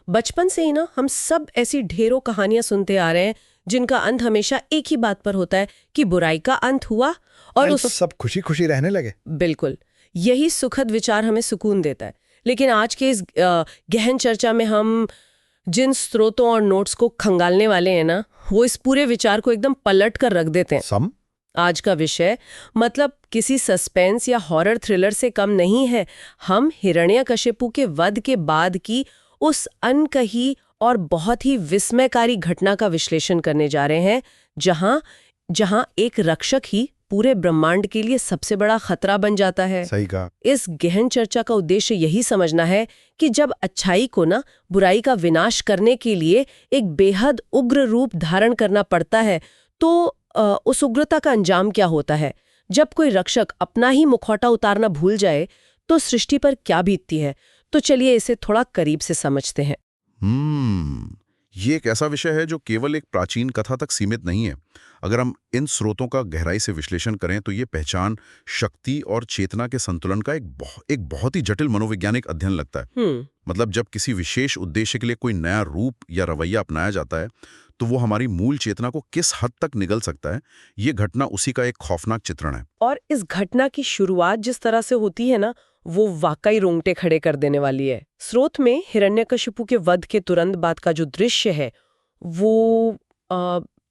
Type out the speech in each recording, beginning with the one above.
बचपन से ही ना हम सब ऐसी ढेरों कहानियां सुनते आ रहे हैं जिनका अंत हमेशा एक ही बात पर होता है कि बुराई का अंत हुआ और तो सब खुशी खुशी रहने लगे। बिल्कुल, यही सुखद विचार हमें सुकून देता है। लेकिन आज के इस गहन चर्चा में हम जिन स्रोतों और नोट्स को खंगालने वाले हैं ना, वो इस पूरे विचार को एकदम पलट कर रख देते हैं। आज का विषय मतलब किसी सस्पेंस या हॉरर थ्रिलर से कम नहीं है। हम हिरण्यकशिपु के वध के बाद की उस अनकही और बहुत ही विस्मयकारी घटना का विश्लेषण करने जा रहे हैं, जहां एक रक्षक ही पूरे ब्रह्मांड के लिए सबसे बड़ा खतरा बन जाता है। सही कहा। इस गहन चर्चा का उद्देश्य यही समझना है कि जब अच्छाई को ना बुराई का विनाश करने के लिए एक बेहद उग्र रूप धारण करना पड़ता है, तो उस उग्रता का अंजाम क्या होता है। जब कोई रक्षक अपना ही मुखौटा उतारना भूल जाए तो सृष्टि पर क्या बीतती है। तो चलिए इसे थोड़ा करीब से समझते हैं। ये एक ऐसा विषय है जो केवल एक प्राचीन कथा तक सीमित नहीं है। अगर हम इन स्रोतों का गहराई से विश्लेषण करें तो ये पहचान, शक्ति और चेतना के संतुलन का एक बहुत ही जटिल मनोवैज्ञानिक अध्ययन लगता है। मतलब जब किसी विशेष उद्देश्य के लिए कोई नया रूप या रवैया अपनाया जाता है तो वो हमारी मूल चेतना को किस हद तक निगल सकता है, ये घटना उसी का एक खौफनाक चित्रण है। और इस घटना की शुरुआत जिस तरह से होती है ना, वो वाकई रोंगटे खड़े कर देने वाली है। स्रोत में हिरण्यकशिपु के वध के तुरंत बाद का जो दृश्य है वो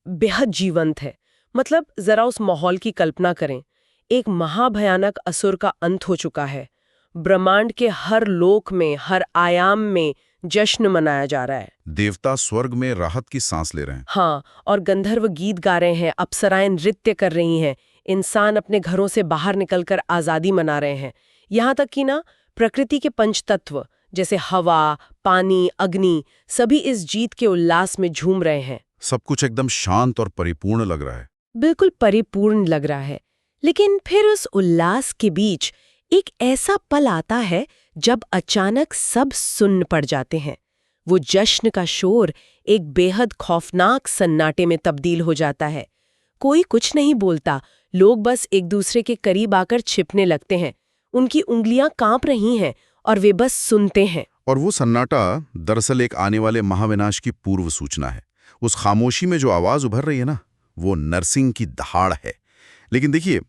बेहद जीवंत है। मतलब जरा उस माहौल की कल्पना करें। एक महाभयानक असुर का अंत हो चुका है। ब्रह्मांड के हर लोक में, हर आयाम में जश्न मनाया जा रहा है। देवता स्वर्ग में राहत की सांस ले रहे हैं। हाँ, और गंधर्व गीत गा रहे हैं, अप्सराएं नृत्य कर रही हैं, इंसान अपने घरों से बाहर निकलकर आजादी मना रहे हैं। यहाँ तक कि ना प्रकृति के पंचतत्व जैसे हवा, पानी, अग्नि सभी इस जीत के उल्लास में झूम रहे हैं। सब कुछ एकदम शांत और परिपूर्ण लग रहा है। बिल्कुल परिपूर्ण लग रहा है। लेकिन फिर उस उल्लास के बीच एक ऐसा पल आता है जब अचानक सब सुन्न पड़ जाते हैं। वो जश्न का शोर एक बेहद खौफनाक सन्नाटे में तब्दील हो जाता है। कोई कुछ नहीं बोलता, लोग बस एक दूसरे के करीब आकर छिपने लगते हैं। उनकी उंगलियां कांप रही हैं और वे बस सुनते हैं। और वो सन्नाटा दरअसल एक आने वाले महाविनाश की पूर्व सूचना है। उस खामोशी में जो आवाज उभर रही है ना, वो नरसिंह की दहाड़ है। लेकिन देखिए,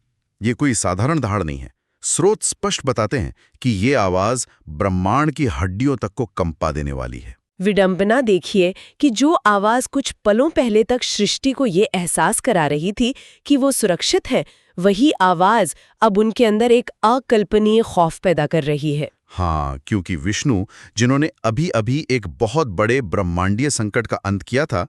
ये कोई साधारण दहाड़ नहीं है। स्रोत स्पष्ट बताते हैं कि ये आवाज ब्रह्मांड की हड्डियों तक को कंपा देने वाली है। विडंबना देखिए कि जो आवाज कुछ पलों पहले तक सृष्टि को ये एहसास करा रही थी कि वो सुरक्षित है, वही आवाज अब उनके अंदर एक अकल्पनीय खौफ पैदा कर रही है। हाँ, क्योंकि विष्णु, जिन्होंने अभी अभी एक बहुत बड़े ब्रह्मांडीय संकट का अंत किया था,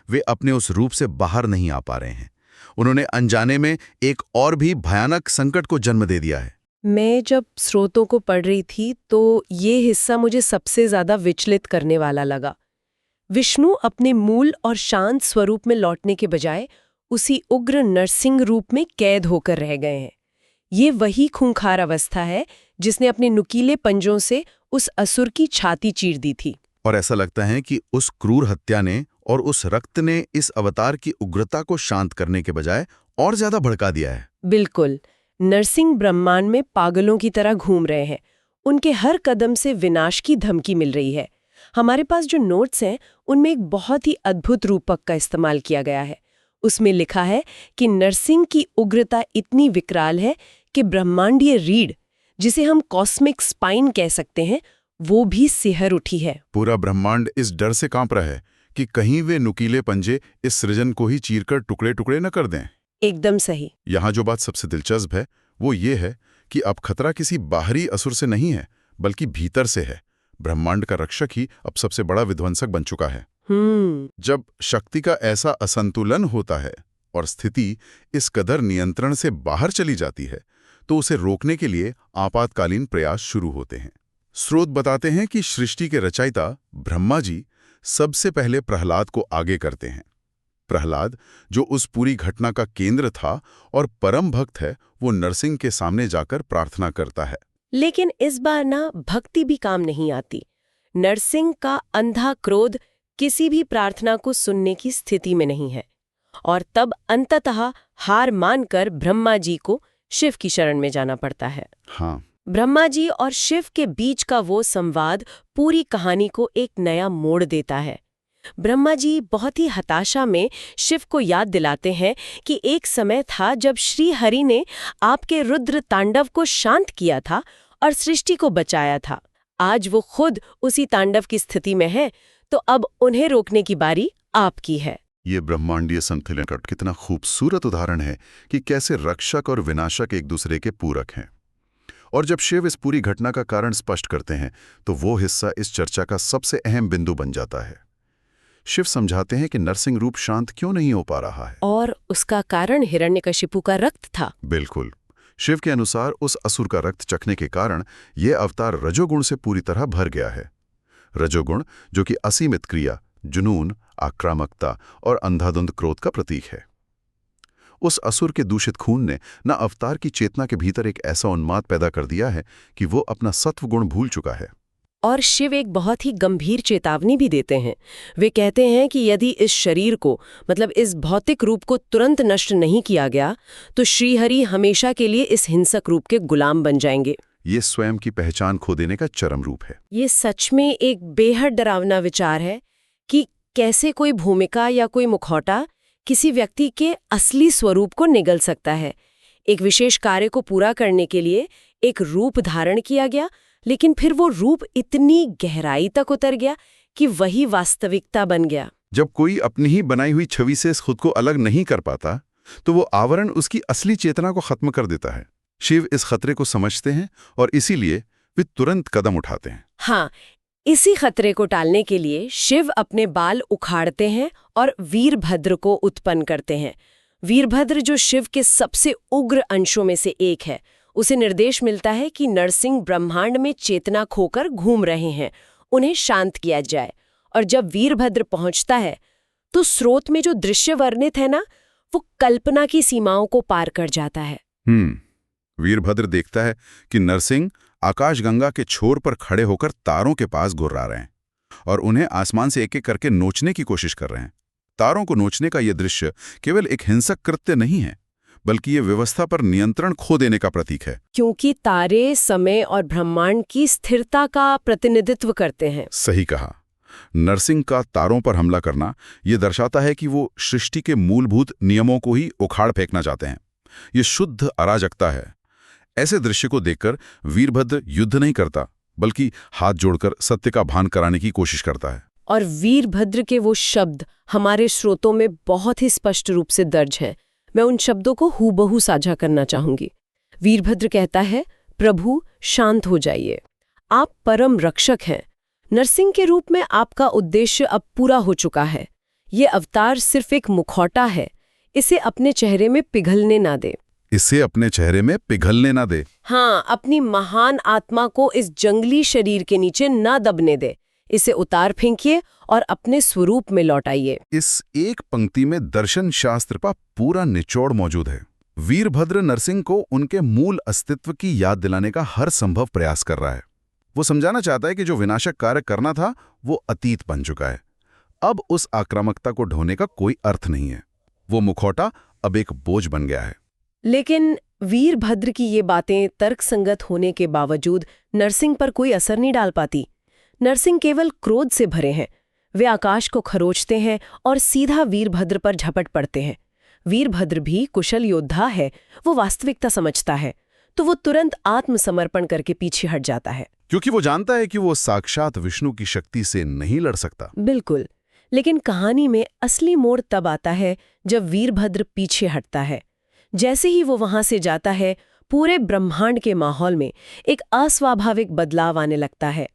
वे अपने उस रूप से बाहर नहीं आ पा रहे हैं। उन्होंने अनजाने में एक और भी भयानक संकट को जन्म दे दिया है। मैं जब स्रोतों को पढ़ रही थी तो ये हिस्सा मुझे सबसे ज्यादा विचलित करने वाला लगा। विष्णु अपने मूल और शांत स्वरूप में लौटने के बजाय उसी उग्र नरसिंह रूप में कैद होकर रह गए हैं। ये वही खूंखार अवस्था है जिसने अपने नुकीले पंजों से उस असुर की छाती चीर दी थी। और ऐसा लगता है कि उस क्रूर हत्या ने और उस रक्त ने इस अवतार की उग्रता को शांत करने के बजाय और ज्यादा भड़का दिया है। बिल्कुल, नरसिंह ब्रह्मांड में पागलों की तरह घूम रहे हैं। उनके हर कदम से विनाश की धमकी मिल रही है। हमारे पास जो नोट्स हैं उनमें एक बहुत ही अद्भुत रूपक का इस्तेमाल किया गया है। उसमें लिखा है कि नरसिंह की उग्रता इतनी विकराल है कि ब्रह्मांडीय रीढ़, जिसे हम कॉस्मिक स्पाइन कह सकते हैं, वो भी सिहर उठी है। पूरा ब्रह्मांड इस डर से कांप रहा है कि कहीं वे नुकीले पंजे इस सृजन को ही चीरकर टुकड़े टुकड़े न कर दें। एकदम सही। यहाँ जो बात सबसे दिलचस्प है वो ये है कि अब खतरा किसी बाहरी असुर से नहीं है, बल्कि भीतर से है। ब्रह्मांड का रक्षक ही अब सबसे बड़ा विध्वंसक बन चुका है। जब शक्ति का ऐसा असंतुलन होता है और स्थिति इस कदर नियंत्रण से बाहर चली जाती है, तो उसे रोकने के लिए आपातकालीन प्रयास शुरू होते हैं। स्रोत बताते हैं कि सृष्टि के रचयिता ब्रह्मा जी सबसे पहले प्रहलाद को आगे करते हैं। प्रहलाद, जो उस पूरी घटना का केंद्र था और परम भक्त है, वो नरसिंह के सामने जाकर प्रार्थना करता है। लेकिन इस बार ना भक्ति भी काम नहीं आती। नरसिंह का अंधा क्रोध किसी भी प्रार्थना को सुनने की स्थिति में नहीं है और तब अंततः हार मानकर ब्रह्मा जी को शिव की शरण में जाना पड़ता है। हाँ, ब्रह्मा जी और शिव के बीच का वो संवाद पूरी कहानी को एक नया मोड़ देता है। ब्रह्मा जी बहुत ही हताशा में शिव को याद दिलाते हैं कि एक समय था जब श्री हरि ने आपके रुद्र तांडव को शांत किया था और सृष्टि को बचाया था। आज वो खुद उसी तांडव की स्थिति में है, तो अब उन्हें रोकने की बारी आपकी है। ये ब्रह्मांडीय संतुलन का कितना खूबसूरत उदाहरण है कि कैसे रक्षक और विनाशक एक दूसरे के पूरक हैं। और जब शिव इस पूरी घटना का कारण स्पष्ट करते हैं तो वो हिस्सा इस चर्चा का सबसे अहम बिंदु बन जाता है। शिव समझाते हैं कि नरसिंह रूप शांत क्यों नहीं हो पा रहा है, और उसका कारण हिरण्यकशिपु का रक्त था। बिल्कुल। शिव के अनुसार उस असुर का रक्त चखने के कारण ये अवतार रजोगुण से पूरी तरह भर गया है। रजोगुण जो कि असीमित क्रिया, जुनून, आक्रामकता और अंधाधुंध क्रोध का प्रतीक है। उस असुर के दूषित खून ने न अवतार की चेतना के भीतर एक ऐसा उन्माद पैदा कर दिया है कि वो अपना सत्व गुण भूल चुका है। और शिव एक बहुत ही गंभीर चेतावनी भी देते हैं। वे कहते हैं कि यदि इस शरीर को, मतलब इस भौतिक रूप को तुरंत नष्ट नहीं किया गया तो श्रीहरि हमेशा के लिए इस हिंसक रूप के गुलाम बन जाएंगे। ये स्वयं की पहचान खो देने का चरम रूप है। ये सच में एक बेहद डरावना विचार है कि कैसे कोई भूमिका या कोई मुखौटा किसी व्यक्ति के असली स्वरूप को निगल सकता है। एक विशेष कार्य को पूरा करने के लिए एक रूप धारण किया गया, लेकिन फिर वो रूप इतनी गहराई तक उतर गया कि वही वास्तविकता बन गया। जब कोई अपनी ही बनाई हुई छवि से खुद को अलग नहीं कर पाता तो वो आवरण उसकी असली चेतना को खत्म कर देता है। शिव इस खतरे को समझते हैं और इसीलिए वे तुरंत कदम उठाते हैं। हाँ, इसी खतरे को टालने के लिए शिव अपने बाल उखाड़ते हैं और वीरभद्र को उत्पन्न करते हैं। वीरभद्र जो शिव के सबसे उग्र अंशों में से एक है, उसे निर्देश मिलता है कि नरसिंह ब्रह्मांड में चेतना खोकर घूम रहे हैं, उन्हें शांत किया जाए। और जब वीरभद्र पहुंचता है तो स्रोत में जो दृश्य वर्णित है ना, वो कल्पना की सीमाओं को पार कर जाता है। वीरभद्र देखता है कि नरसिंह आकाशगंगा के छोर पर खड़े होकर तारों के पास गुर्रा रहे हैं और उन्हें आसमान से एक एक करके नोचने की कोशिश कर रहे हैं। तारों को नोचने का यह दृश्य केवल एक हिंसक कृत्य नहीं है, बल्कि ये व्यवस्था पर नियंत्रण खो देने का प्रतीक है। क्योंकि तारे समय और ब्रह्मांड की स्थिरता का प्रतिनिधित्व करते हैं। सही कहा। नरसिंह का तारों पर हमला करना यह दर्शाता है कि वो सृष्टि के मूलभूत नियमों को ही उखाड़ फेंकना चाहते हैं। ये शुद्ध अराजकता है। ऐसे दृश्य को देखकर वीरभद्र युद्ध नहीं करता, बल्कि हाथ जोड़कर सत्य का भान कराने की कोशिश करता है। और वीरभद्र के वो शब्द हमारे स्रोतों में बहुत ही स्पष्ट रूप से दर्ज हैं। मैं उन शब्दों को हूबहू साझा करना चाहूंगी। वीरभद्र कहता है, प्रभु शांत हो जाइए, आप परम रक्षक हैं। नरसिंह के रूप में आपका उद्देश्य अब पूरा हो चुका है। ये अवतार सिर्फ एक मुखौटा है, इसे अपने चेहरे में पिघलने ना दे। इसे अपने चेहरे में पिघलने ना दे। हाँ, अपनी महान आत्मा को इस जंगली शरीर के नीचे ना दबने दे। इसे उतार फेंकिए और अपने स्वरूप में लौटाइए। इस एक पंक्ति में दर्शन शास्त्र का पूरा निचोड़ मौजूद है। वीरभद्र नरसिंह को उनके मूल अस्तित्व की याद दिलाने का हर संभव प्रयास कर रहा है। वो समझाना चाहता है कि जो विनाशक कार्य करना था वो अतीत बन चुका है। अब उस आक्रामकता को ढोने का कोई अर्थ नहीं है। वो मुखौटा अब एक बोझ बन गया है। लेकिन वीरभद्र की ये बातें तर्कसंगत होने के बावजूद नरसिंह पर कोई असर नहीं डाल पाती। नरसिंह केवल क्रोध से भरे हैं। वे आकाश को खरोचते हैं और सीधा वीरभद्र पर झपट पड़ते हैं। वीरभद्र भी कुशल योद्धा है, वो वास्तविकता समझता है, तो वो तुरंत आत्मसमर्पण करके पीछे हट जाता है, क्योंकि वो जानता है कि वो साक्षात विष्णु की शक्ति से नहीं लड़ सकता। बिल्कुल। लेकिन कहानी में असली मोड़ तब आता है जब वीरभद्र पीछे हटता है। जैसे ही वो वहां से जाता है, पूरे ब्रह्मांड के माहौल में एक अस्वाभाविक बदलाव आने लगता है।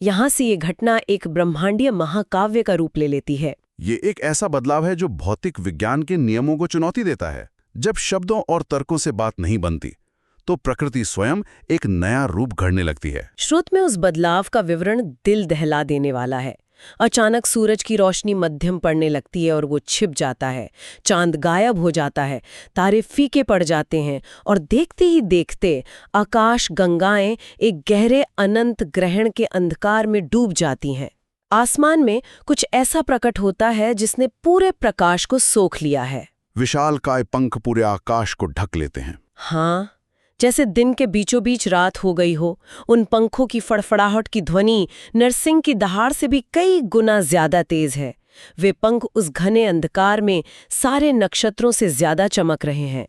यहां से ये घटना एक ब्रह्मांडीय महाकाव्य का रूप ले लेती है। ये एक ऐसा बदलाव है जो भौतिक विज्ञान के नियमों को चुनौती देता है। जब शब्दों और तर्कों से बात नहीं बनती, तो प्रकृति स्वयं एक नया रूप घड़ने लगती है। श्रुत में उस बदलाव का विवरण दिल दहला देने वाला है। अचानक सूरज की रोशनी मध्यम पड़ने लगती है और वो छिप जाता है। चांद गायब हो जाता है, तारे फीके पड़ जाते हैं और देखते ही देखते आकाश गंगाएं एक गहरे अनंत ग्रहण के अंधकार में डूब जाती हैं। आसमान में कुछ ऐसा प्रकट होता है जिसने पूरे प्रकाश को सोख लिया है। विशाल काय पंख पूरे आकाश को ढक लेते हैं। हाँ, जैसे दिन के बीचों बीच रात हो गई हो। उन पंखों की फड़फड़ाहट की ध्वनि नरसिंह की दहाड़ से भी कई गुना ज्यादा तेज है। वे पंख उस घने अंधकार में सारे नक्षत्रों से ज्यादा चमक रहे हैं।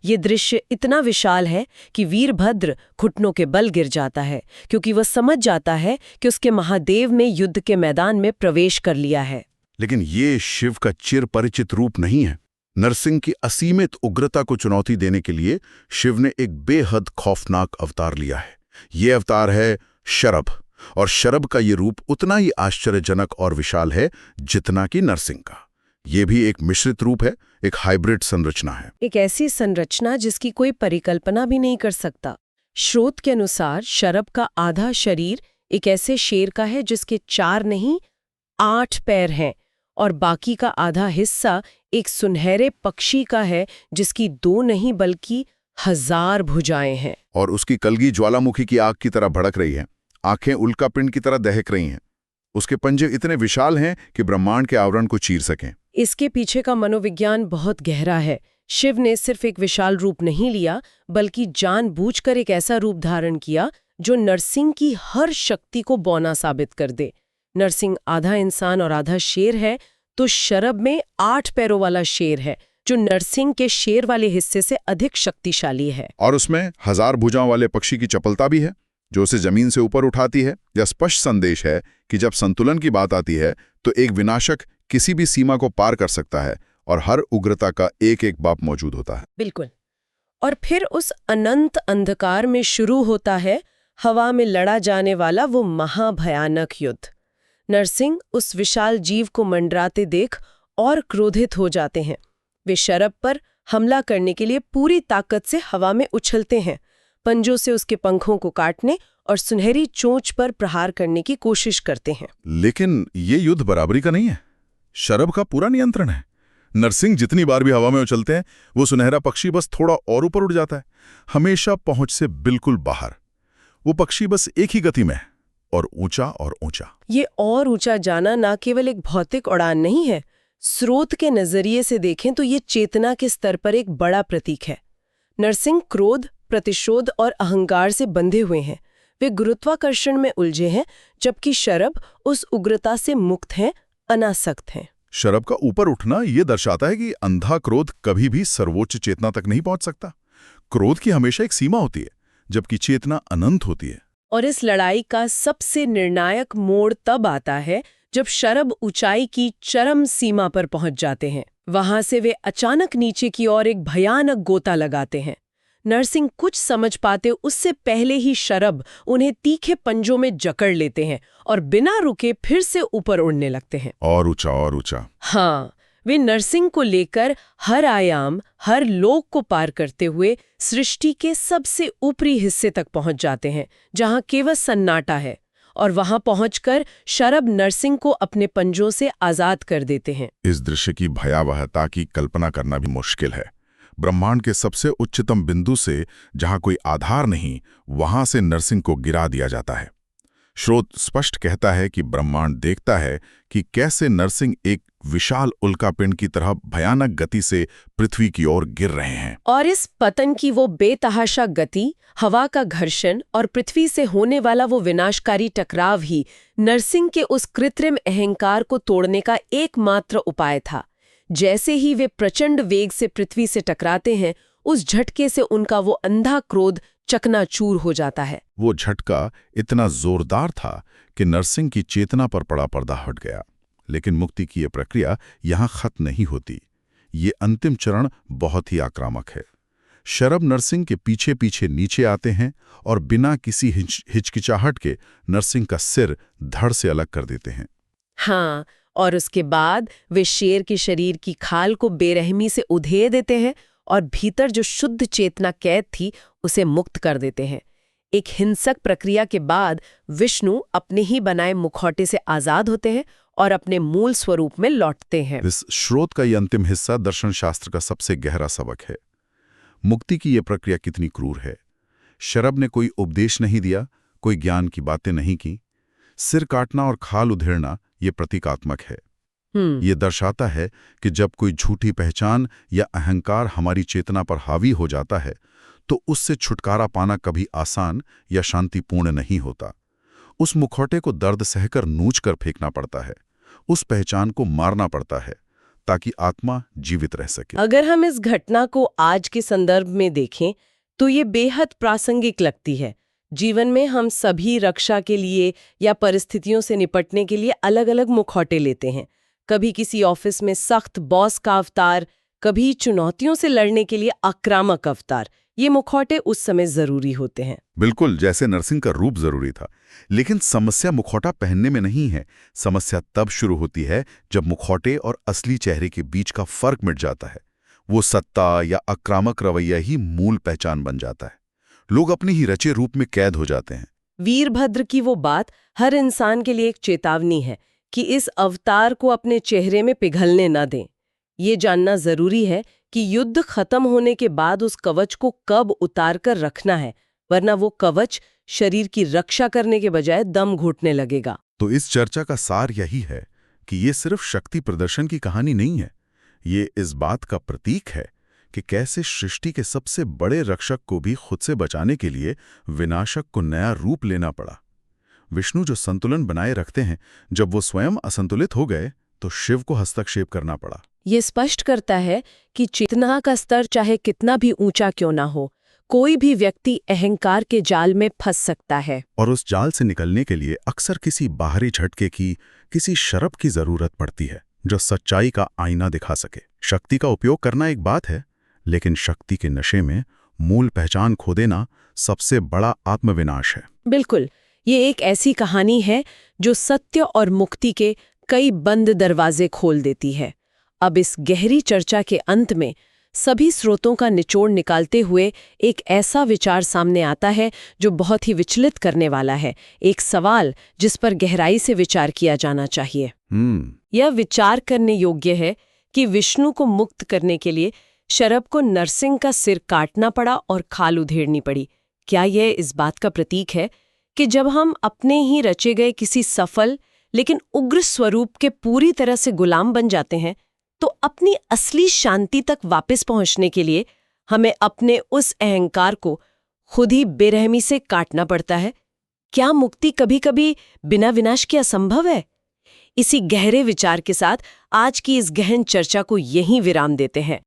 ये दृश्य इतना विशाल है कि वीरभद्र घुटनों के बल गिर जाता है, क्योंकि वह समझ जाता है कि उसके महादेव में युद्ध के मैदान में प्रवेश कर लिया है। लेकिन ये शिव का चिर परिचित रूप नहीं है। नरसिंह की असीमित उग्रता को चुनौती देने के लिए शिव ने एक बेहद खौफनाक अवतार लिया है। ये अवतार है शरभ, और शरभ का ये रूप उतना ही आश्चर्यजनक और विशाल है जितना कि नरसिंह का। ये भी एक मिश्रित रूप है, एक हाइब्रिड संरचना है। एक ऐसी संरचना जिसकी कोई परिकल्पना भी नहीं कर सकता। स्रोत के अनुसार शरभ का आधा शरीर एक ऐसे शेर का है जिसके 4 नहीं 8 पैर हैं, और बाकी का आधा हिस्सा एक सुनहरे पक्षी का है जिसकी 2 नहीं बल्कि 1000 भुजाएं हैं। और उसकी कलगी ज्वालामुखी की आग की तरह भड़क रही है, आंखें उल्कापिंड की तरह दहक रही हैं। उसके पंजे इतने विशाल हैं कि ब्रह्मांड के आवरण को चीर सकें। इसके पीछे का मनोविज्ञान बहुत गहरा है। शिव ने सिर्फ एक विशाल रूप नहीं लिया, बल्कि जानबूझकर एक ऐसा रूप धारण किया जो नरसिंह की हर शक्ति को बौना साबित कर दे। नरसिंह आधा इंसान और आधा शेर है, तो शरभ में 8 पैरों वाला शेर है जो नरसिंह के शेर वाले हिस्से से अधिक शक्तिशाली है। और उसमें 1000 भुजाओं वाले पक्षी की चपलता भी है जो उसे जमीन से ऊपर उठाती है। यह स्पष्ट संदेश है कि जब संतुलन की बात आती है तो एक विनाशक किसी भी सीमा को पार कर सकता है, और हर उग्रता का एक एक बाप मौजूद होता है। बिल्कुल। और फिर उस अनंत अंधकार में शुरू होता है हवा में लड़ा जाने वाला वो महाभयानक युद्ध। नरसिंह उस विशाल जीव को मंडराते देख और क्रोधित हो जाते हैं। वे शरभ पर हमला करने के लिए पूरी ताकत से हवा में उछलते हैं, पंजों से उसके पंखों को काटने और सुनहरी चोंच पर प्रहार करने की कोशिश करते हैं। लेकिन ये युद्ध बराबरी का नहीं है। शरभ का पूरा नियंत्रण है। नरसिंह जितनी बार भी हवा में उछलते हैं, वो सुनहरा पक्षी बस थोड़ा और ऊपर उड़ जाता है, हमेशा पहुंच से बिल्कुल बाहर। वो पक्षी बस एक ही गति में है, और ऊंचा और ऊंचा। ये और ऊंचा जाना न केवल एक भौतिक उड़ान नहीं है, स्रोत के नजरिए से देखें तो ये चेतना के स्तर पर एक बड़ा प्रतीक है। नरसिंह क्रोध, प्रतिशोध और अहंकार से बंधे हुए हैं। वे गुरुत्वाकर्षण में उलझे हैं, जबकि शरभ उस उग्रता से मुक्त हैं, अनासक्त हैं। शरभ का ऊपर उठना यह दर्शाता है कि अंधा क्रोध कभी भी सर्वोच्च चेतना तक नहीं पहुंच सकता। क्रोध की हमेशा एक सीमा होती है, जबकि चेतना अनंत होती है। और इस लड़ाई का सबसे निर्णायक मोड़ तब आता है जब शरभ ऊंचाई की चरम सीमा पर पहुंच जाते हैं। वहां से वे अचानक नीचे की ओर एक भयानक गोता लगाते हैं। नरसिंह कुछ समझ पाते उससे पहले ही शरभ उन्हें तीखे पंजों में जकड़ लेते हैं और बिना रुके फिर से ऊपर उड़ने लगते हैं। और ऊंचा और ऊंचा। हाँ, वे नरसिंह को लेकर हर आयाम, हर लोक को पार करते हुए सृष्टि के सबसे ऊपरी हिस्से तक पहुंच जाते हैं, जहां केवल सन्नाटा है। और वहां पहुंचकर शरभ नरसिंह को अपने पंजों से आजाद कर देते हैं। इस दृश्य की भयावहता की कल्पना करना भी मुश्किल है। ब्रह्मांड के सबसे उच्चतम बिंदु से, जहां कोई आधार नहीं, वहां से नरसिंह को गिरा दिया जाता है। स्रोत स्पष्ट कहता है कि ब्रह्मांड देखता है कि कैसे नरसिंह एक विशाल उल्कापिंड की तरह भयानक गति से पृथ्वी की ओर गिर रहे हैं। और इस पतन की वो बेतहाशा गति, हवा का घर्षण और पृथ्वी से होने वाला वो विनाशकारी टकराव ही नरसिंह के उस कृत्रिम अहंकार को तोड़ने का एकमात्र उपाय था। जैसे ही वे प्रचंड वेग से पृथ्वी से टकराते हैं, उस झटके से उनका वो अंधा क्रोध चकनाचूर हो जाता है। वो झटका इतना जोरदार था कि नरसिंह की चेतना पर पड़ा पर्दा हट गया। लेकिन मुक्ति की ये प्रक्रिया यहाँ खत्म नहीं होती। ये अंतिम चरण बहुत ही आक्रामक है। शरभ नरसिंह के पीछे पीछे नीचे आते हैं और बिना किसी हिचकिचाहट के नरसिंह का सिर धड़ से अलग कर देते हैं। हाँ, और उसके बाद वे शेर के शरीर की खाल को बेरहमी से उधेड़ देते हैं और भीतर जो शुद्ध चेतना कैद थी उसे मुक्त कर देते हैं। एक हिंसक प्रक्रिया के बाद विष्णु अपने ही बनाए मुखौटे से आजाद होते हैं और अपने मूल स्वरूप में लौटते हैं। इस स्रोत का यह अंतिम हिस्सा दर्शन शास्त्र का सबसे गहरा सबक है। मुक्ति की यह प्रक्रिया कितनी क्रूर है। शरभ ने कोई उपदेश नहीं दिया, कोई ज्ञान की बातें नहीं की। सिर काटना और खाल उधेड़ना ये प्रतीकात्मक है। ये दर्शाता है कि जब कोई झूठी पहचान या अहंकार हमारी चेतना पर हावी हो जाता है तो उससे छुटकारा पाना कभी आसान या शांतिपूर्ण नहीं होता। उस मुखौटे को दर्द सहकर नूच कर फेंकना पड़ता है, उस पहचान को मारना पड़ता है, ताकि आत्मा जीवित रह सके। अगर हम इस घटना को आज के संदर्भ में देखें तो ये बेहद प्रासंगिक लगती है। जीवन में हम सभी रक्षा के लिए या परिस्थितियों से निपटने के लिए अलग-अलग मुखौटे लेते हैं। कभी किसी ऑफिस में सख्त बॉस का अवतार, कभी चुनौतियों से लड़ने के लिए आक्रामक अवतार। ये मुखौटे उस समय जरूरी होते हैं। बिल्कुल, जैसे नरसिंह का रूप जरूरी था। लेकिन समस्या मुखौटा पहनने में नहीं है। समस्या तब शुरू होती है जब मुखौटे और असली चेहरे के बीच का फर्क मिट जाता है। वो सत्ता या आक्रामक रवैया ही मूल पहचान बन जाता है। लोग अपने ही रचे रूप में कैद हो जाते हैं। वीरभद्र की वो बात हर इंसान के लिए एक चेतावनी है कि इस अवतार को अपने चेहरे में पिघलने न दें। ये जानना जरूरी है कि युद्ध खत्म होने के बाद उस कवच को कब उतार कर रखना है, वरना वो कवच शरीर की रक्षा करने के बजाय दम घुटने लगेगा। तो इस चर्चा का सार यही है कि ये सिर्फ शक्ति प्रदर्शन की कहानी नहीं है। ये इस बात का प्रतीक है कि कैसे सृष्टि के सबसे बड़े रक्षक को भी खुद से बचाने के लिए विनाशक को नया रूप लेना पड़ा। विष्णु जो संतुलन बनाए रखते हैं, जब वो स्वयं असंतुलित हो गए तो शिव को हस्तक्षेप करना पड़ा। ये स्पष्ट करता है कि चेतना का स्तर चाहे कितना भी ऊंचा क्यों ना हो, कोई भी व्यक्ति अहंकार के जाल में फंस सकता है। और उस जाल से निकलने के लिए अक्सर किसी बाहरी झटके की, किसी शरब की जरूरत पड़ती है जो सच्चाई का आईना दिखा सके। शक्ति का उपयोग करना एक बात है, लेकिन शक्ति के नशे में मूल पहचान खो देना सबसे बड़ा आत्मविनाश है। बिल्कुल, ये एक ऐसी कहानी है जो सत्य और मुक्ति के कई बंद दरवाजे खोल देती है। अब इस गहरी चर्चा के अंत में सभी स्रोतों का निचोड़ निकालते हुए एक ऐसा विचार सामने आता है जो बहुत ही विचलित करने वाला है। एक सवाल जिस पर गहराई से विचार किया जाना चाहिए। यह विचार करने योग्य है कि विष्णु को मुक्त करने के लिए शरभ को नरसिंह का सिर काटना पड़ा और खाल उधेड़नी पड़ी। क्या यह इस बात का प्रतीक है कि जब हम अपने ही रचे गए किसी सफल लेकिन उग्र स्वरूप के पूरी तरह से गुलाम बन जाते हैं, तो अपनी असली शांति तक वापस पहुंचने के लिए हमें अपने उस अहंकार को खुद ही बेरहमी से काटना पड़ता है? क्या मुक्ति कभी-कभी बिना विनाश के असंभव है? इसी गहरे विचार के साथ आज की इस गहन चर्चा को यहीं विराम देते हैं।